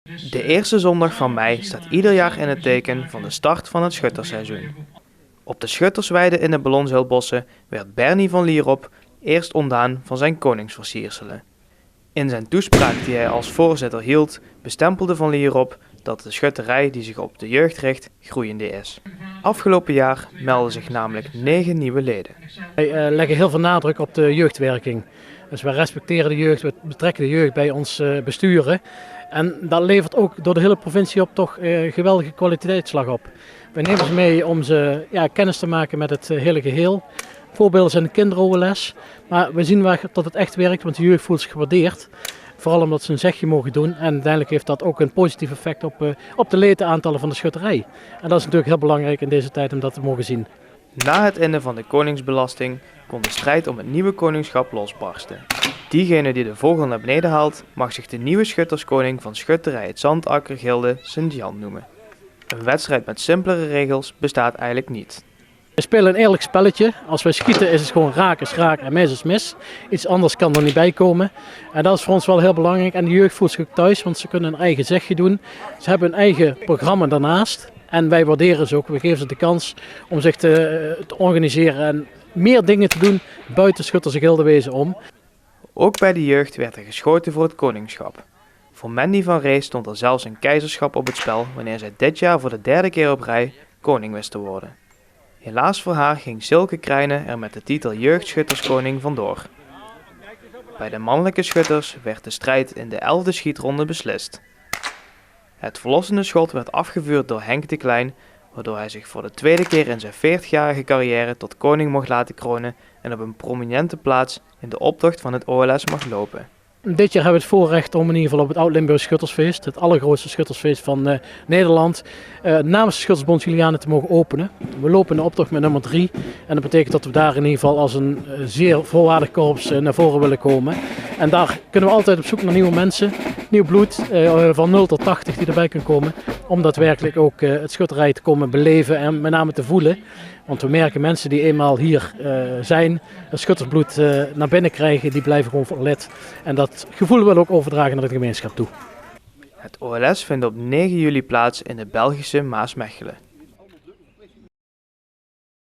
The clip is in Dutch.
De eerste zondag van mei staat ieder jaar in het teken van de start van het schutterseizoen. Op de schuttersweide in de Ballonshulbossen werd Bernie van Lierop eerst ontdaan van zijn koningsversierselen. In zijn toespraak die hij als voorzitter hield, bestempelde van Lierop dat de schutterij die zich op de jeugd richt groeiende is. Afgelopen jaar meldden zich namelijk 9 nieuwe leden. Wij leggen heel veel nadruk op de jeugdwerking. Dus wij respecteren de jeugd, we betrekken de jeugd bij ons besturen. En dat levert ook door de hele provincie op toch geweldige kwaliteitsslag op. We nemen ze mee om ze kennis te maken met het hele geheel. Voorbeelden zijn de kinder-OLS, maar we zien wel dat het echt werkt, want de jeugd voelt zich gewaardeerd. Vooral omdat ze een zegje mogen doen en uiteindelijk heeft dat ook een positief effect op de ledenaantallen van de schutterij. En dat is natuurlijk heel belangrijk in deze tijd om dat te mogen zien. Na het innen van de koningsbelasting kon de strijd om het nieuwe koningschap losbarsten. Diegene die de vogel naar beneden haalt, mag zich de nieuwe schutterskoning van schutterij het Zandakkergilde Sint-Jan noemen. Een wedstrijd met simpelere regels bestaat eigenlijk niet. We spelen een eerlijk spelletje. Als wij schieten is het gewoon raak is raak en mis is mis. Iets anders kan er niet bij komen. En dat is voor ons wel heel belangrijk. En de jeugd voelt zich ook thuis, want ze kunnen een eigen zegje doen. Ze hebben een eigen programma daarnaast. En wij waarderen ze ook. We geven ze de kans om zich te organiseren en meer dingen te doen buiten Schutters en Gildewezen om. Ook bij de jeugd werd er geschoten voor het koningschap. Voor Mandy van Ree stond er zelfs een keizerschap op het spel wanneer zij dit jaar voor de 3e keer op rij koning wist te worden. Helaas voor haar ging Silke Krijnen er met de titel jeugdschutterskoning vandoor. Bij de mannelijke schutters werd de strijd in de 11e schietronde beslist. Het verlossende schot werd afgevuurd door Henk de Klein, waardoor hij zich voor de 2e keer in zijn 40-jarige carrière tot koning mocht laten kronen en op een prominente plaats in de optocht van het OLS mag lopen. Dit jaar hebben we het voorrecht om in ieder geval op het Oud-Limburgs Schuttersfeest, het allergrootste schuttersfeest van Nederland, namens de Schuttersbond Julianen te mogen openen. We lopen in de optocht met nummer 3 en dat betekent dat we daar in ieder geval als een zeer volwaardig korps naar voren willen komen. En daar kunnen we altijd op zoek naar nieuwe mensen, nieuw bloed van 0 tot 80 die erbij kunnen komen, om daadwerkelijk ook het schutterij te komen beleven en met name te voelen. Want we merken mensen die eenmaal hier zijn, het schuttersbloed naar binnen krijgen, die blijven gewoon verlet. En dat gevoel willen we ook overdragen naar de gemeenschap toe. Het OLS vindt op 9 juli plaats in de Belgische Maasmechelen.